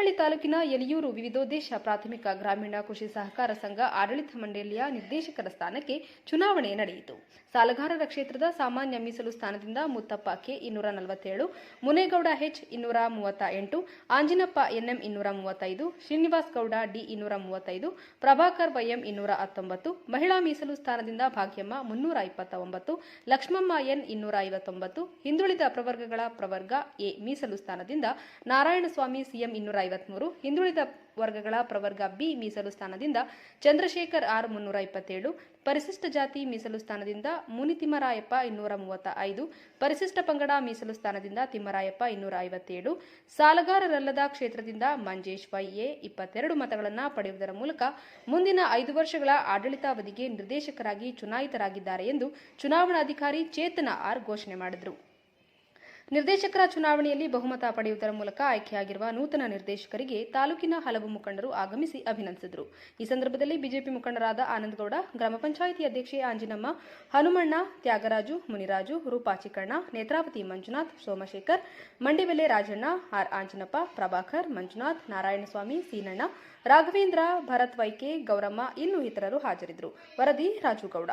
ದೇವನಹಳ್ಳಿ ತಾಲೂಕಿನ ಯಲಿಯೂರು ವಿವಿಧೋದ್ದೇಶ ಪ್ರಾಥಮಿಕ ಗ್ರಾಮೀಣ ಕೃಷಿ ಸಹಕಾರ ಸಂಘ ಆಡಳಿತ ಮಂಡಳಿಯ ನಿರ್ದೇಶಕರ ಸ್ಥಾನಕ್ಕೆ ಚುನಾವಣೆ ನಡೆಯಿತು. ಸಾಲಗಾರರ ಕ್ಷೇತ್ರದ ಸಾಮಾನ್ಯ ಮೀಸಲು ಸ್ಥಾನದಿಂದ Muttappa K 247, Munegowda H 238, Anjinappa N M 235, Srinivas Gowda D 235, Prabhakar Y M 219, ಮಹಿಳಾ ಮೀಸಲು ಸ್ಥಾನದಿಂದ ಭಾಗ್ಯಮ್ಮ 329, ಲಕ್ಷ್ಮಮ್ಮ ಎನ್ 259, ಹಿಂದುಳಿದ ಪ್ರವರ್ಗಗಳ ಪ್ರವರ್ಗ ಎ ಮೀಸಲು ಸ್ಥಾನದಿಂದ ನಾರಾಯಣಸ್ವಾಮಿ ಸಿಎಂ 253, ಹಿಂದುಳಿದ ವರ್ಗಗಳ ಪ್ರವರ್ಗ ಬಿ ಮೀಸಲು ಸ್ಥಾನದಿಂದ ಚಂದ್ರಶೇಖರ್ ಆರ್ 327, ಪರಿಶಿಷ್ಟ ಜಾತಿ ಮೀಸಲು ಸ್ಥಾನದಿಂದ ಮುನಿತಿಮ್ಮರಾಯಪ್ಪ 235, ಪರಿಶಿಷ್ಟ ಪಂಗಡ ಮೀಸಲು ಸ್ಥಾನದಿಂದ ತಿಮ್ಮರಾಯಪ್ಪ 257, ಸಾಲಗಾರರಲ್ಲದ ಕ್ಷೇತ್ರದಿಂದ ಮಂಜೇಶ್ ವೈಎ 22 ಮತಗಳನ್ನು ಪಡೆಯುವುದರ ಮೂಲಕ ಮುಂದಿನ 5 ವರ್ಷಗಳ ಆಡಳಿತಾವಧಿಗೆ ನಿರ್ದೇಶಕರಾಗಿ ಚುನಾಯಿತರಾಗಿದ್ದಾರೆ ಎಂದು ಚುನಾವಣಾಧಿಕಾರಿ ಚೇತನ ಆರ್ ಘೋಷಣೆ ಮಾಡಿದರು. ನಿರ್ದೇಶಕರ ಚುನಾವಣೆಯಲ್ಲಿ ಬಹುಮತ ಪಡೆಯುವುದರ ಮೂಲಕ ಆಯ್ಕೆಯಾಗಿರುವ ನೂತನ ನಿರ್ದೇಶಕರಿಗೆ ತಾಲೂಕಿನ ಹಲವು ಮುಖಂಡರು ಆಗಮಿಸಿ ಅಭಿನಂದಿಸಿದರು. ಈ ಸಂದರ್ಭದಲ್ಲಿ ಬಿಜೆಪಿ ಮುಖಂಡರಾದ ಆನಂದಗೌಡ, ಗ್ರಾಮ ಪಂಚಾಯಿತಿ ಅಧ್ಯಕ್ಷೆ ಆಂಜಿನಮ್ಮ, ಹನುಮಣ್ಣ, ತ್ಯಾಗರಾಜು, ಮುನಿರಾಜು, ರೂಪಾ ಚಿಕ್ಕಣ್ಣ, ನೇತ್ರಾವತಿ ಮಂಜುನಾಥ್, ಸೋಮಶೇಖರ್, ಮಂಡಿಬೆಲೆ ರಾಜಣ್ಣ, ಆರ್ ಆಂಜನಪ್ಪ, ಪ್ರಭಾಕರ್, ಮಂಜುನಾಥ್, ನಾರಾಯಣಸ್ವಾಮಿ, ಸೀನಣ್ಣ, ರಾಘವೇಂದ್ರ, ಭರತ್ ವೈಕೆ, ಗೌರಮ್ಮ ಇನ್ನೂ ಇತರರು ಹಾಜರಿದ್ದರು. ವರದಿ ರಾಜುಗೌಡ.